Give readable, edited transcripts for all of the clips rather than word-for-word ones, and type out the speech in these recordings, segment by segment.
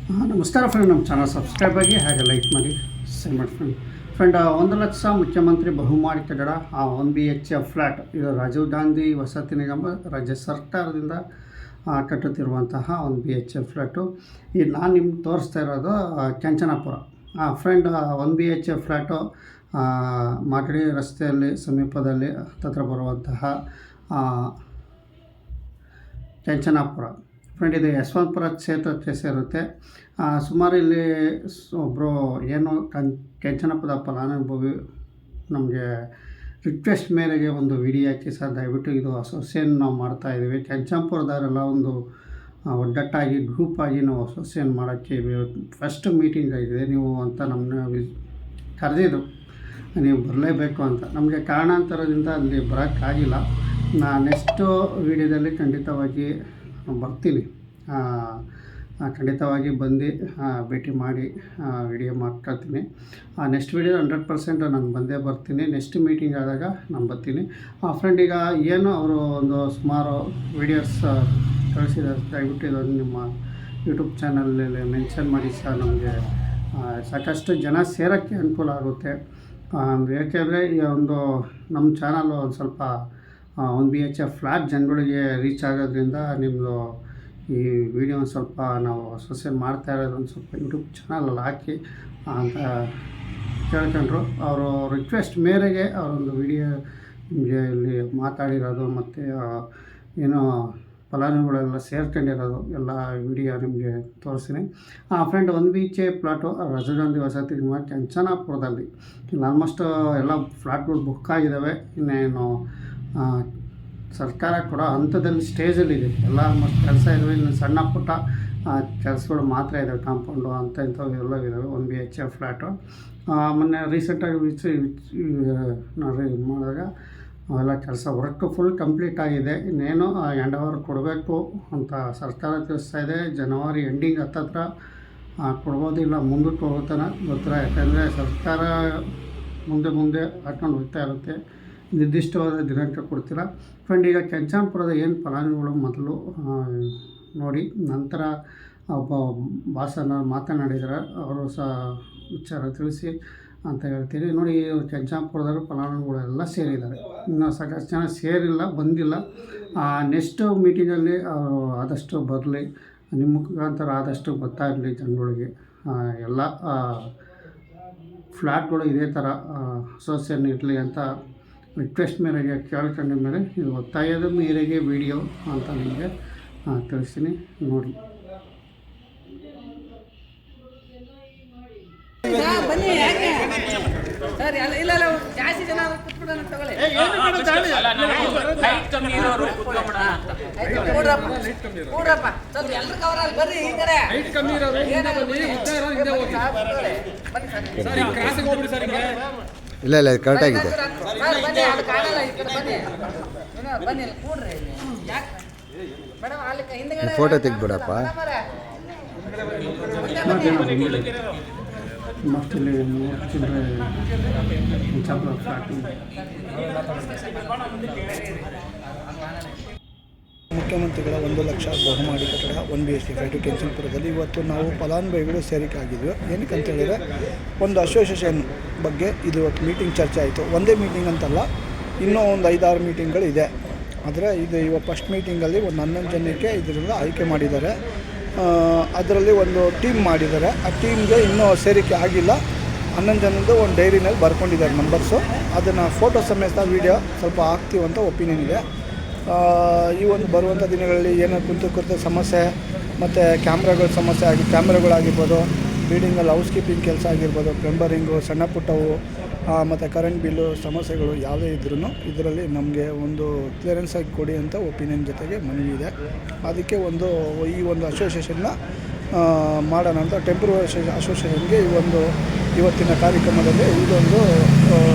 ನಮಸ್ಕಾರ ಫ್ರೆಂಡ್, ನಮ್ಮ channel subscribe ಆಗಿ ಹಾಗೆ ಲೈಕ್ ಮಾಡಿ ಶೇರ್ ಮಾಡಿ ಫ್ರೆಂಡ್ 1 ಲಕ್ಷ ಮುಖ್ಯಮಂತ್ರಿ ಬಹುಮಾಡಿ ಕಟ್ಟಡ 1 BHK ಫ್ಲ್ಯಾಟ್. ಇದು ರಾಜೀವ್ ಗಾಂಧಿ ವಸತಿ ನಿಗಮ ರಾಜ್ಯ ಸರ್ಕಾರದಿಂದ ಕಟ್ಟುತ್ತಿರುವಂತಹ 1 BHK ಫ್ಲ್ಯಾಟು. ಈಗ ನಾನು ನಿಮ್ಗೆ ತೋರಿಸ್ತಾ ಇರೋದು ಕೆಂಚನಾಪುರ. ಫ್ರೆಂಡ್ 1 BHK ಫ್ಲ್ಯಾಟು ಮಾಗಡಿ ರಸ್ತೆಯಲ್ಲಿ ಸಮೀಪದಲ್ಲಿ ಹತ್ತಿರ ಬರುವಂತಹ ಕೆಂಚನಾಪುರ. ಫ್ರೆಂಡ್, ಇದು ಯಶವಂತಪುರ ಕ್ಷೇತ್ರಕ್ಕೆ ಸೇರುತ್ತೆ. ಸುಮಾರು ಇಲ್ಲಿ ಒಬ್ಬರು ಏನು ಕೆಂಚನಾಪುರದ ಫಲಾನುಭವಿ ನಮಗೆ ರಿಕ್ವೆಸ್ಟ್ ಮೇರೆಗೆ ಒಂದು ವಿಡಿಯೋ ಹಾಕಿ, ಸರ್ ದಯವಿಟ್ಟು ಇದು ಅಸೋಸಿಯೇಷನ್ ನಾವು ಮಾಡ್ತಾಯಿದ್ದೀವಿ, ಕೆಂಚನಾಪುರದವರೆಲ್ಲ ಒಂದು ಒಗ್ಗಟ್ಟಾಗಿ ಗ್ರೂಪಾಗಿ ನಾವು ಅಸೋಸಿಯೇಷನ್ ಮಾಡೋಕ್ಕೆ ಫಸ್ಟ್ ಮೀಟಿಂಗ್ ಆಗಿದೆ ನೀವು ಅಂತ ನಮ್ಮನ್ನ ಕರೆದಿದ್ದು, ನೀವು ಬರಲೇಬೇಕು ಅಂತ. ನಮಗೆ ಕಾರಣಾಂತರದಿಂದ ಅಲ್ಲಿ ಬರೋಕ್ಕಾಗಿಲ್ಲ. ನೆಕ್ಸ್ಟು ವೀಡಿಯೋದಲ್ಲಿ ಖಂಡಿತವಾಗಿ ಬರ್ತೀನಿ, ಖಂಡಿತವಾಗಿ ಬಂದು ಭೇಟಿ ಮಾಡಿ ವಿಡಿಯೋ ಮಾಡ್ಕೊಳ್ತೀನಿ. ನೆಕ್ಸ್ಟ್ ವೀಡಿಯೋ 100% ನಾನು ಬಂದೇ ಬರ್ತೀನಿ. ನೆಕ್ಸ್ಟ್ ಮೀಟಿಂಗ್ ಆದಾಗ ನಾನು ಬರ್ತೀನಿ. ಫ್ರೆಂಡ್, ಈಗ ಏನು ಅವರು ಒಂದು ಸುಮಾರು ವೀಡಿಯೋಸ್ ಕಳಿಸಿದ್ದಾರೆ, ದಯವಿಟ್ಟು ಇದನ್ನು ನಿಮ್ಮ ಯೂಟ್ಯೂಬ್ ಚಾನಲಲ್ಲಿ ಮೆನ್ಷನ್ ಮಾಡಿ ಸರ್. ನಮಗೆ ಸಾಕಷ್ಟು ಜನ ಸೇರೋಕ್ಕೆ ಅನುಕೂಲ ಆಗುತ್ತೆ. ಏಕೆಂದರೆ ಈ ಒಂದು ನಮ್ಮ ಚಾನಲ್ಲು ಒಂದು ಸ್ವಲ್ಪ 1 BHK ಫ್ಲ್ಯಾಟ್ ಜನಗಳಿಗೆ ರೀಚ್ ಆಗೋದ್ರಿಂದ ನಿಮ್ಮದು ಈ ವಿಡಿಯೋ ಒಂದು ಸ್ವಲ್ಪ ನಾವು ಅಸೋಸಿಯೇಟ್ ಮಾಡ್ತಾ ಇರೋದು ಒಂದು ಸ್ವಲ್ಪ ಯೂಟ್ಯೂಬ್ ಚಾನಲಲ್ಲಿ ಹಾಕಿ ಅಂತ ಕೇಳ್ಕೊಂಡ್ರು. ಅವರು ರಿಕ್ವೆಸ್ಟ್ ಮೇರೆಗೆ ಅವರೊಂದು ವಿಡಿಯೋ ನಿಮಗೆ ಇಲ್ಲಿ ಮಾತಾಡಿರೋದು ಮತ್ತು ಏನೋ ಫಲಾನುಭವಿಗಳೆಲ್ಲ ಸೇರ್ಕೊಂಡಿರೋದು ಎಲ್ಲ ವಿಡಿಯೋ ನಿಮಗೆ ತೋರಿಸ್ತೀನಿ. Friend, 1 BHK flat Rajiv Gandhi ವಸತಿ ನಿಗಮ ಕೆಂಚನಾಪುರದಲ್ಲಿ. ಇಲ್ಲಿ ಆಲ್ಮೋಸ್ಟ್ ಎಲ್ಲ ಫ್ಲ್ಯಾಟ್ಗಳು ಬುಕ್ ಆಗಿದ್ದಾವೆ. ಇನ್ನೇನು ಸರ್ಕಾರ ಕೂಡ ಹಂತದಲ್ಲಿ ಸ್ಟೇಜಲ್ಲಿದೆ. ಎಲ್ಲ ಆಲ್ಮೋಸ್ಟ್ ಕೆಲಸ ಇದ್ದಾವೆ. ಇನ್ನು ಸಣ್ಣ ಪುಟ್ಟ ಕೆಲಸಗಳು ಮಾತ್ರ ಇದ್ದಾವೆ. ಕಾಂಪೌಂಡು ಇಂಥವು ಎಲ್ಲ ಇದ್ದಾವೆ 1 BHK ಫ್ಲ್ಯಾಟು. ಮೊನ್ನೆ ರೀಸೆಂಟಾಗಿ ಮಾಡಿದಾಗ ಅವೆಲ್ಲ ಕೆಲಸ ವರ್ಕ್ ಫುಲ್ ಕಂಪ್ಲೀಟ್ ಆಗಿದೆ. ಇನ್ನೇನು ಹ್ಯಾಂಡ್ ಓವರ್ ಕೊಡಬೇಕು ಅಂತ ಸರ್ಕಾರ ತಿಳಿಸ್ತಾ ಇದೆ. ಜನವರಿ ಎಂಡಿಂಗ್ ಹತ್ತತ್ರ ಕೊಡ್ಬೋದಿಲ್ಲ, ಮುಂದಕ್ಕೆ ಹೋಗ್ತಾನೆ ಗೊತ್ತಿಲ್ಲ. ಯಾಕಂದರೆ ಸರ್ಕಾರ ಮುಂದೆ ಹಾಕೊಂಡು ಹೋಗ್ತಾ ಇರುತ್ತೆ, ನಿರ್ದಿಷ್ಟವಾದ ದಿನಾಂಕ ಕೊಡ್ತೀರ. ಫ್ರೆಂಡ್, ಈಗ ಕೆಂಚನಾಪುರದ ಏನು ಫಲಾನುಭವಿಗಳು ಮೊದಲು ನೋಡಿ, ನಂತರ ಒಬ್ಬ ಭಾಷಣ ಮಾತನಾಡಿದರೆ ಅವರು ಸಹ ವಿಚಾರ ತಿಳಿಸಿ ಅಂತ ಹೇಳ್ತೀರಿ. ನೋಡಿ, ಕೆಂಚನಾಪುರದವರು ಫಲಾನುಭವಿಗಳೆಲ್ಲ ಸೇರಿದ್ದಾರೆ. ಇನ್ನು ಸಾಕಷ್ಟು ಜನ ಸೇರಿಲ್ಲ, ಬಂದಿಲ್ಲ. ನೆಕ್ಸ್ಟ್ ಮೀಟಿಂಗಲ್ಲಿ ಅವರು ಆದಷ್ಟು ಬರಲಿ, ನಿಮ್ಮ ಮುಖಾಂತರ ಆದಷ್ಟು ಗೊತ್ತಾಗಲಿ ಜನಗಳಿಗೆ. ಎಲ್ಲ ಫ್ಲ್ಯಾಟ್ಗಳು ಇದೇ ಥರ ಅಸೋಸಿಯೇಷನ್ ಇರಲಿ ಅಂತ ರಿಕ್ವೆಸ್ಟ್ ಮೇರೆಗೆ ಕೇಳ್ಕೊಂಡ ಮೇಲೆ ಇದು ಒತ್ತಾಯದ ಮೇರೆಗೆ ವಿಡಿಯೋ ಅಂತ ನಿಮಗೆ ತಿಳಿಸ್ತೀನಿ, ನೋಡಿ. ಇಲ್ಲ ಕರೆಕ್ಟಾಗಿದೆ. ಫೋಟೋ ತೆಗ್ಬಿಡಪ್ಪ. ಮುಖ್ಯಮಂತ್ರಿಗಳ 1 ಲಕ್ಷ ಬಹುಮಾಡಿ ಕಟ್ಟಡ 1 BHK ಫ್ಲ್ಯಾಟು ಕೆಂಚನಾಪುರದಲ್ಲಿ ಇವತ್ತು ನಾವು ಫಲಾನುಭವಿಗಳು ಸೇರಿಕೆ ಆಗಿದ್ವಿ. ಏನಕ್ಕೆ ಅಂತೇಳಿದರೆ ಒಂದು ಅಸೋಸಿಯೇಷನ್ ಬಗ್ಗೆ ಇದು ಮೀಟಿಂಗ್ ಚರ್ಚೆ ಆಯಿತು. ಒಂದೇ ಮೀಟಿಂಗ್ ಅಂತಲ್ಲ, ಇನ್ನೂ ಒಂದು 5-6 ಮೀಟಿಂಗ್ಗಳಿದೆ. ಆದರೆ ಇದು ಇವತ್ತು ಫಸ್ಟ್ ಮೀಟಿಂಗಲ್ಲಿ ಒಂದು 11 ಜನಕ್ಕೆ ಇದರಿಂದ ಆಯ್ಕೆ ಮಾಡಿದ್ದಾರೆ. ಅದರಲ್ಲಿ ಒಂದು ಟೀಮ್ ಮಾಡಿದ್ದಾರೆ. ಆ ಟೀಮ್ಗೆ ಇನ್ನೂ ಸೇರಿಕೆ ಆಗಿಲ್ಲ. 11 ಜನದ್ದು ಒಂದು ಡೈರಿನಲ್ಲಿ ಬರ್ಕೊಂಡಿದ್ದಾರೆ ನಂಬರ್ಸು. ಅದನ್ನು ಫೋಟೋ ಸಮೇತ ವೀಡಿಯೋ ಸ್ವಲ್ಪ ಹಾಕ್ತೀವಂತ ಒಪಿನಿಯನ್ ಇದೆ. ಈ ಒಂದು ಬರುವಂಥ ದಿನಗಳಲ್ಲಿ ಏನೋ ಕುಂದು ಸಮಸ್ಯೆ ಮತ್ತು ಕ್ಯಾಮ್ರಾಗಳಾಗಿರ್ಬೋದು, ಬಿಲ್ಡಿಂಗಲ್ಲಿ ಹೌಸ್ ಕೀಪಿಂಗ್ ಕೆಲಸ ಆಗಿರ್ಬೋದು, ಪ್ಲಂಬರಿಂಗು, ಸಣ್ಣ ಪುಟ್ಟವು ಮತ್ತು ಕರೆಂಟ್ ಬಿಲ್ಲು ಸಮಸ್ಯೆಗಳು ಯಾವುದೇ ಇದ್ರೂ ಇದರಲ್ಲಿ ನಮಗೆ ಒಂದು ಕ್ಲಿಯರೆನ್ಸ್ ಆಗಿ ಕೊಡಿ ಅಂತ ಒಪಿನಿಯನ್ ಜೊತೆಗೆ ಮನವಿ ಇದೆ. ಅದಕ್ಕೆ ಈ ಒಂದು ಅಸೋಸಿಯೇಷನ್ನ ಮಾಡೋಣ ಅಂತ ಟೆಂಪ್ರವರಿ ಅಸೋಸಿಯೇಷನ್ಗೆ ಇವತ್ತಿನ ಕಾರ್ಯಕ್ರಮದಲ್ಲಿ ಇದೊಂದು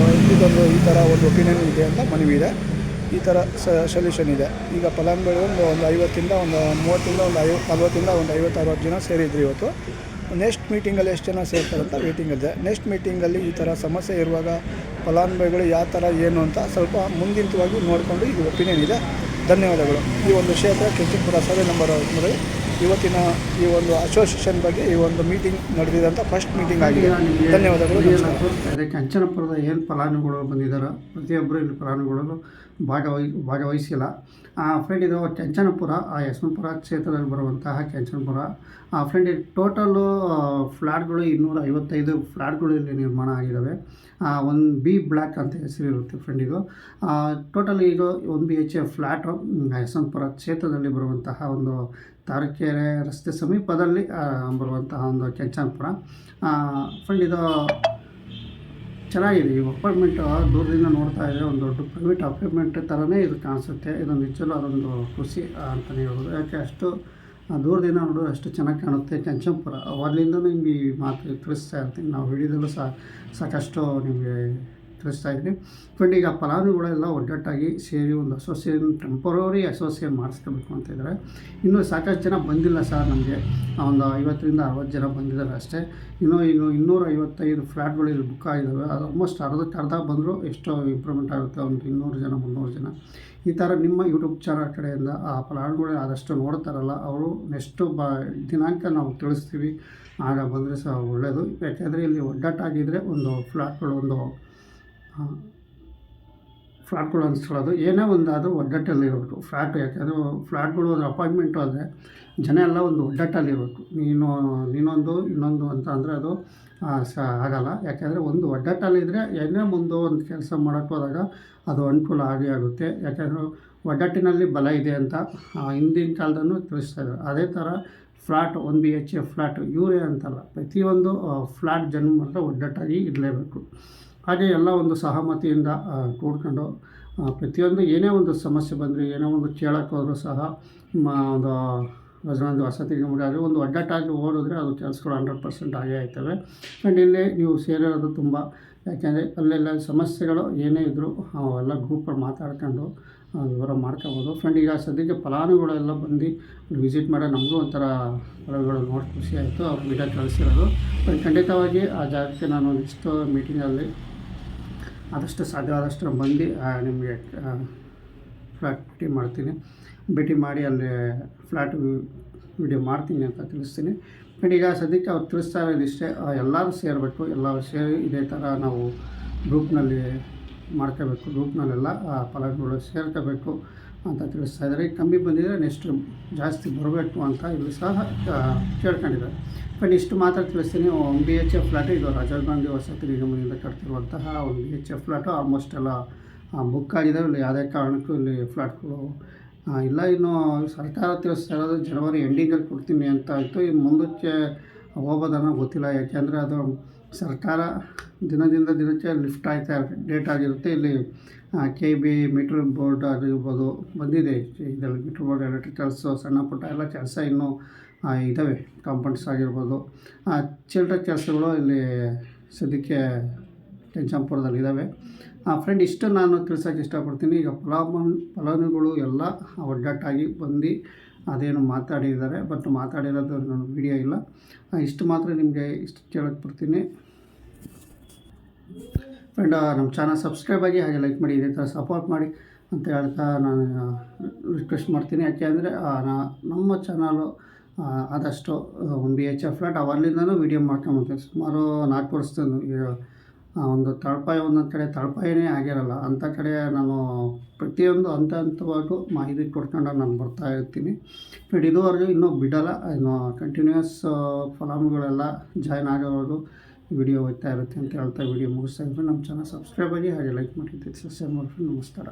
ಈ ಥರ ಒಂದು ಒಪಿನಿಯನ್ ಇದೆ ಅಂತ ಮನವಿ ಇದೆ. ಈ ಥರ ಸೊಲ್ಯೂಷನ್ ಇದೆ. ಈಗ ಫಲಾನುಭವಿಗಳು ಒಂದು 50ರಿಂದ ಒಂದು 30ರಿಂದ ಒಂದು 40ರಿಂದ ಒಂದು 50-60 ಜನ ಸೇರಿದ್ರು ಇವತ್ತು. ನೆಕ್ಸ್ಟ್ ಮೀಟಿಂಗಲ್ಲಿ ಎಷ್ಟು ಜನ ಸೇರ್ತಾರೆ ಅಂತ ವೇಟಿಂಗ್ ಇದೆ. ನೆಕ್ಸ್ಟ್ ಮೀಟಿಂಗಲ್ಲಿ ಈ ಥರ ಸಮಸ್ಯೆ ಇರುವಾಗ ಫಲಾನುಭವಿಗಳು ಯಾವ ಥರ ಏನು ಅಂತ ಸ್ವಲ್ಪ ಮುಂದಿನವಾಗಿ ನೋಡಿಕೊಂಡು ಇದು ಒಪಿನಿಯನ್ ಇದೆ. ಧನ್ಯವಾದಗಳು. ಈ ಒಂದು ಕ್ಷೇತ್ರ ಕೆಂಚನಾಪುರ ಸರ್ವೆ ನಂಬರ್ 3 ಇವತ್ತಿನ ಈ ಒಂದು ಅಸೋಸಿಯೇಷನ್ ಬಗ್ಗೆ ಈ ಒಂದು ಮೀಟಿಂಗ್ ನಡೆದಿದಂಥ ಫಸ್ಟ್ ಮೀಟಿಂಗ್ ಆಗಿದೆ. ಧನ್ಯವಾದಗಳು. ನಮಸ್ಕಾರ. ತೋರಿಸ್ತಾ ಇದೆ ಕೆಂಚನಪುರದ ಏನು ಫಲಾನುಭವಿಗಳು ಬಂದಿದ್ದಾರೋ ಪ್ರತಿಯೊಬ್ಬರು ಇಲ್ಲಿ ಫಲಾನುಭವಿಗಳು ಭಾಗವಹಿಸಿಲ್ಲ. ಫ್ರೆಂಡ್ ಇದು ಕೆಂಚನಪುರ ಯಶವಂತಪುರ ಕ್ಷೇತ್ರದಲ್ಲಿ ಬರುವಂತಹ ಕೆಂಚನಪುರ. ಫ್ರೆಂಡ್ ಇದು ಟೋಟಲು ಫ್ಲ್ಯಾಟ್ಗಳು 255 ಫ್ಲ್ಯಾಟ್ಗಳು ಇಲ್ಲಿ ನಿರ್ಮಾಣ ಆಗಿದ್ದಾವೆ. ಒಂದು ಬಿ ಬ್ಲ್ಯಾಕ್ ಅಂತ ಹೆಸರಿರುತ್ತೆ ಫ್ರೆಂಡ್. ಇದು ಟೋಟಲ್ ಇದು 1 BHK ಫ್ಲ್ಯಾಟು ಯಶವಂತಪುರ ಕ್ಷೇತ್ರದಲ್ಲಿ ಬರುವಂತಹ ಒಂದು ತಾರಕೆರೆ ರಸ್ತೆ ಸಮೀಪದಲ್ಲಿ ಬರುವಂತಹ ಒಂದು ಕೆಂಚನಪುರ. ಫ್ರೆಂಡ್ ಇದು ಚೆನ್ನಾಗಿದೆ. ಈ ಅಪಾರ್ಟ್ಮೆಂಟು ದೂರದಿಂದ ನೋಡ್ತಾ ಇದ್ದರೆ ಒಂದು ದೊಡ್ಡ ಪ್ರೈವೇಟ್ ಅಪಾರ್ಟ್ಮೆಂಟ್ ಥರನೇ ಇದು ಕಾಣಿಸುತ್ತೆ. ಇದು ನಿಜವೂ ಅದೊಂದು ಖುಷಿ ಅಂತಲೇ ಹೇಳ್ಬೋದು. ಯಾಕೆ ಅಷ್ಟು ದೂರದಿಂದ ನೋಡೋದು ಅಷ್ಟು ಚೆನ್ನಾಗಿ ಕಾಣುತ್ತೆ ಕೆಂಚನಪುರ. ಅವಾಗಲಿಂದಲೂ ನಿಮಗೆ ಈ ಮಾತು ತಿಳಿಸ್ತಾ ಇರ್ತೀನಿ. ನಾವು ವಿಡಿಯೋದಲ್ಲೂ ಸಾಕಷ್ಟು ನಿಮಗೆ ತಿಳಿಸ್ತಾ ಇದ್ದೀನಿ. ಫ್ರೆಂಡ್ ಈಗ ಫಲಾನುಭವಿಗಳೆಲ್ಲ ಒಗ್ಗಟ್ಟಾಗಿ ಸೇರಿ ಒಂದು ಅಸೋಸಿಯೇಷನ್ ಟೆಂಪರರಿ ಅಸೋಸಿಯೇಷನ್ ಮಾಡಿಸ್ಕೋಬೇಕು ಅಂತ ಇದ್ದಾರೆ. ಇನ್ನೂ ಸಾಕಷ್ಟು ಜನ ಬಂದಿಲ್ಲ ಸರ್. ನಮಗೆ ಒಂದು 50ರಿಂದ 60 ಜನ ಬಂದಿದ್ದಾರೆ ಅಷ್ಟೇ. ಇನ್ನೂ 255 ಫ್ಲ್ಯಾಟ್ಗಳು ಇಲ್ಲಿ ಬುಕ್ ಆಗಿದ್ದಾವೆ. ಅದು ಆಲ್ಮೋಸ್ಟ್ ಅರ್ಧ ಬಂದರೂ ಎಷ್ಟೋ ಇಂಪ್ರೂವ್ಮೆಂಟ್ ಆಗುತ್ತೆ. ಒಂದು 200 ಜನ 300 ಜನ ಈ ಥರ ನಿಮ್ಮ ಯೂಟ್ಯೂಬ್ ಚಾನಲ್ ಕಡೆಯಿಂದ ಆ ಫಲಾನುಭವಿಗಳು ಆದಷ್ಟು ನೋಡ್ತಾರಲ್ಲ ಅವರು ನೆಕ್ಸ್ಟು ದಿನಾಂಕ ನಾವು ತಿಳಿಸ್ತೀವಿ. ಆಗ ಬಂದರೆ ಸಹ ಒಳ್ಳೆಯದು. ಯಾಕೆಂದರೆ ಇಲ್ಲಿ ಒಗ್ಗಟ್ಟಾಗಿದ್ದರೆ ಒಂದು ಫ್ಲ್ಯಾಟ್ಗಳು ಅನಿಸ್ಕೊಳ್ಳೋದು ಏನೇ ಒಂದಾದರೂ ಒಗ್ಗಟ್ಟಲ್ಲಿರಬೇಕು ಫ್ಲ್ಯಾಟು. ಯಾಕೆಂದರೆ ಫ್ಲ್ಯಾಟ್ಗಳು ಒಂದು ಅಪಾರ್ಟ್ಮೆಂಟು ಅಂದರೆ ಜನ ಎಲ್ಲ ಒಂದು ಒಗ್ಗಟ್ಟಲ್ಲಿರಬೇಕು. ನೀನೊಂದು ಇನ್ನೊಂದು ಅಂತ ಅಂದರೆ ಅದು ಆಗಲ್ಲ. ಯಾಕೆಂದರೆ ಒಂದು ಒಗ್ಗಟ್ಟಲ್ಲಿದ್ದರೆ ಏನೇ ಮುಂದೆ ಒಂದು ಕೆಲಸ ಮಾಡೋಕ್ಕೆ ಹೋದಾಗ ಅದು ಅನುಕೂಲ ಆಗುತ್ತೆ. ಯಾಕೆಂದರೆ ಒಗ್ಗಟ್ಟಿನಲ್ಲಿ ಬಲ ಇದೆ ಅಂತ ಹಿಂದಿನ ಕಾಲದಲ್ಲೂ ತಿಳಿಸ್ತಾಯಿದ್ದಾರೆ. ಅದೇ ಥರ ಫ್ಲ್ಯಾಟ್ 1 BHK ಫ್ಲ್ಯಾಟ್ ಇವರೇ ಅಂತಲ್ಲ, ಪ್ರತಿಯೊಂದು ಫ್ಲ್ಯಾಟ್ ಜನ ಮಾತ್ರ ಒಗ್ಗಟ್ಟಾಗಿ ಇರಲೇಬೇಕು. ಹಾಗೆ ಎಲ್ಲ ಒಂದು ಸಹಮತಿಯಿಂದ ಕೂಡ್ಕೊಂಡು ಪ್ರತಿಯೊಂದು ಏನೇ ಒಂದು ಸಮಸ್ಯೆ ಬಂದರೆ ಏನೋ ಒಂದು ಕೇಳೋಕ್ಕೆ ಹೋದರೂ ಸಹ ಒಂದು ವಸತಿ ನಿಮಗೆ ಒಂದು ಒಗ್ಗಟ್ಟಾಗಿ ಓಡಿದ್ರೆ ಅದು ಕೆಲಸಗಳು 100% ಆಗೇ ಆಯ್ತವೆ. ಆ್ಯಂಡ್ ಇಲ್ಲಿ ನೀವು ಸೇರಿರೋದು ತುಂಬ. ಯಾಕೆಂದರೆ ಅಲ್ಲೆಲ್ಲ ಸಮಸ್ಯೆಗಳು ಏನೇ ಇದ್ದರೂ ಅವೆಲ್ಲ ಗ್ರೂಪಲ್ಲಿ ಮಾತಾಡ್ಕೊಂಡು ವಿವರ ಮಾಡ್ಕೋಬೋದು. ಫ್ರೆಂಡ್ ಈಗ ಸದ್ಯಕ್ಕೆ ಫಲಾನುಭವಿಗಳೆಲ್ಲ ಬಂದು ವಿಸಿಟ್ ಮಾಡಿ ನಮಗೂ ಒಂಥರ ಫಲಗಳು ನೋಡಿ ಖುಷಿ ಆಯಿತು. ಅವ್ರು ವಿಡಿಯೋ ಕಳಿಸಿರೋದು. ಖಂಡಿತವಾಗಿ ಆ ಜಾಗಕ್ಕೆ ನಾನು ನೆಕ್ಸ್ಟ್ ಮೀಟಿಂಗಲ್ಲಿ ಆದಷ್ಟು ಸಾಧ್ಯವಾದಷ್ಟು ಬಂದು ನಿಮಗೆ ಫ್ಲ್ಯಾಟ್ ಭೇಟಿ ಮಾಡಿ ಅಲ್ಲಿ ಫ್ಲ್ಯಾಟ್ ವಿಡಿಯೋ ಮಾಡ್ತೀನಿ ಅಂತ ತಿಳಿಸ್ತೀನಿ. ಬಟ್ ಈಗ ಸದ್ಯಕ್ಕೆ ಅವ್ರು ತಿಳಿಸ್ತಾ ಇರೋದಿಷ್ಟೇ, ಎಲ್ಲರೂ ಸೇರಬೇಕು. ಎಲ್ಲರೂ ಸೇರಿ ಇದೇ ಥರ ನಾವು ಗ್ರೂಪ್ನಲ್ಲಿ ಮಾಡ್ಕೋಬೇಕು. ಗ್ರೂಪ್ನಲ್ಲೆಲ್ಲ ಫಲಾನುಭವಿಗಳು ಸೇರ್ಕೋಬೇಕು ಅಂತ ತಿಳಿಸ್ತಾ ಇದ್ದಾರೆ. ಕಮ್ಮಿ ಬಂದಿದ್ದರೆ ನೆಕ್ಸ್ಟ್ ಜಾಸ್ತಿ ಬರಬೇಕು ಅಂತ ಇಲ್ಲಿ ಸಹ ಕೇಳ್ಕೊಂಡಿದ್ದಾರೆ. ಬಟ್ ಇಷ್ಟು ಮಾತ್ರ ತಿಳಿಸ್ತೀನಿ. 1 BHK ಫ್ಲ್ಯಾಟು ಇದು ರಾಜೀವ್ ಗಾಂಧಿ ವಸತಿ ನಿಗಮದಿಂದ ಕಟ್ತಿರುವಂತಹ 1 BHK ಫ್ಲ್ಯಾಟು ಆಲ್ಮೋಸ್ಟ್ ಎಲ್ಲ ಬುಕ್ ಆಗಿದೆ. ಇಲ್ಲಿ ಯಾವುದೇ ಕಾರಣಕ್ಕೂ ಇಲ್ಲಿ ಫ್ಲ್ಯಾಟ್ಗಳು ಇಲ್ಲ. ಇನ್ನು ಸರ್ಕಾರ ತಿಳಿಸ್ತಾ ಇರೋದು ಜನವರಿ ಎಂಡಿಂಗಲ್ಲಿ ಕೊಡ್ತೀನಿ ಅಂತ ಆಯಿತು. ಇನ್ನು ಮುಂದಕ್ಕೆ ಹೋಗೋದನ್ನು ಗೊತ್ತಿಲ್ಲ. ಯಾಕೆಂದರೆ ಅದು ಸರ್ಕಾರ ದಿನದಿಂದ ದಿನಕ್ಕೆ ಲಿಫ್ಟ್ ಆಗ್ತಾ ಡೇಟ್ ಆಗಿರುತ್ತೆ. ಇಲ್ಲಿ KB ಮೀಟ್ರ್ ಬೋರ್ಡ್ ಆಗಿರ್ಬೋದು ಬಂದಿದೆ. ಇದರಲ್ಲಿ ಮೀಟ್ರ್ ಬೋರ್ಡ್ ಎಲೆಕ್ಟ್ರಿಕಲ್ಸು ಸಣ್ಣ ಪುಟ್ಟ ಎಲ್ಲ ಕೆಲಸ ಇನ್ನೂ ಇದ್ದಾವೆ. ಕಾಂಪೌಂಡ್ಸ್ ಆಗಿರ್ಬೋದು ಚಿಲ್ಲರೆ ಕೆಲಸಗಳು ಇಲ್ಲಿ ಸದ್ಯಕ್ಕೆ ಕೆಂಚನಪುರದಲ್ಲಿದ್ದಾವೆ. ಫ್ರೆಂಡ್ ಇಷ್ಟು ನಾನು ತಿಳಿಸೋಕ್ಕೆ ಇಷ್ಟಪಡ್ತೀನಿ. ಈಗ ಫಲಾನುಭವಿಗಳು ಎಲ್ಲ ಒಗ್ಗಟ್ಟಾಗಿ ಬಂದು ಅದೇನು ಮಾತಾಡಿದ್ದಾರೆ. ಬಟ್ ಮಾತಾಡಿರೋದು ನನ್ನ ವಿಡಿಯೋ ಇಲ್ಲ. ಇಷ್ಟು ಮಾತ್ರ ನಿಮಗೆ ಇಷ್ಟು ಕೇಳಕ್ಕೆ ಬರ್ತೀನಿ. ಫ್ರೆಂಡ್ ನಮ್ಮ ಚಾನಲ್ ಸಬ್ಸ್ಕ್ರೈಬ್ ಆಗಿ ಹಾಗೆ ಲೈಕ್ ಮಾಡಿ, ಇದೇ ಥರ ಸಪೋರ್ಟ್ ಮಾಡಿ ಅಂತ ಹೇಳ್ತಾ ನಾನು ರಿಕ್ವೆಸ್ಟ್ ಮಾಡ್ತೀನಿ. ಯಾಕೆ ಅಂದರೆ ನಮ್ಮ ಚಾನಲು ಆದಷ್ಟು 1 BHK ಫ್ಲ್ಯಾಟ್ ಅವಲ್ಲಿಂದನೂ ವೀಡಿಯೋ ಮಾಡ್ಕೊಂಬಂತೀನಿ. ಸುಮಾರು 4 ವರ್ಷದಿಂದ ಒಂದು ಒಂದೊಂದು ಕಡೆ ತಳಪಾಯನೇ ಆಗಿರಲ್ಲ. ಅಂಥ ಕಡೆ ನಾನು ಪ್ರತಿಯೊಂದು ಹಂತವಾಗೂ ಮಾಹಿತಿ ಕೊಡ್ಕೊಂಡು ನಾನು ಬರ್ತಾ ಇರ್ತೀನಿ. ಬಟ್ ಇದುವರೆಗೂ ಇನ್ನೂ ಬಿಡಲ್ಲ. ಇನ್ನು ಕಂಟಿನ್ಯೂಯಸ್ ಫಲಾನುಭವಿಗಳೆಲ್ಲ ಜಾಯ್ನ್ ಆಗೋವರೆಗೂ ವಿಡಿಯೋ ಹೋಗ್ತಾ ಇರುತ್ತೆ ಅಂತ ಹೇಳ್ತಾ ವಿಡಿಯೋ ಮುಗಿಸ್ತಾ ಇದ್ದೀನಿ. ನಮ್ಮ ಚಾನಲ್ ಸಬ್ಸ್ಕ್ರೈಬ್ ಆಗಿ ಹಾಗೆ ಲೈಕ್ ಮಾಡಿ, ಶೇರ್ ಮಾಡಿ. ನಮಸ್ಕಾರ.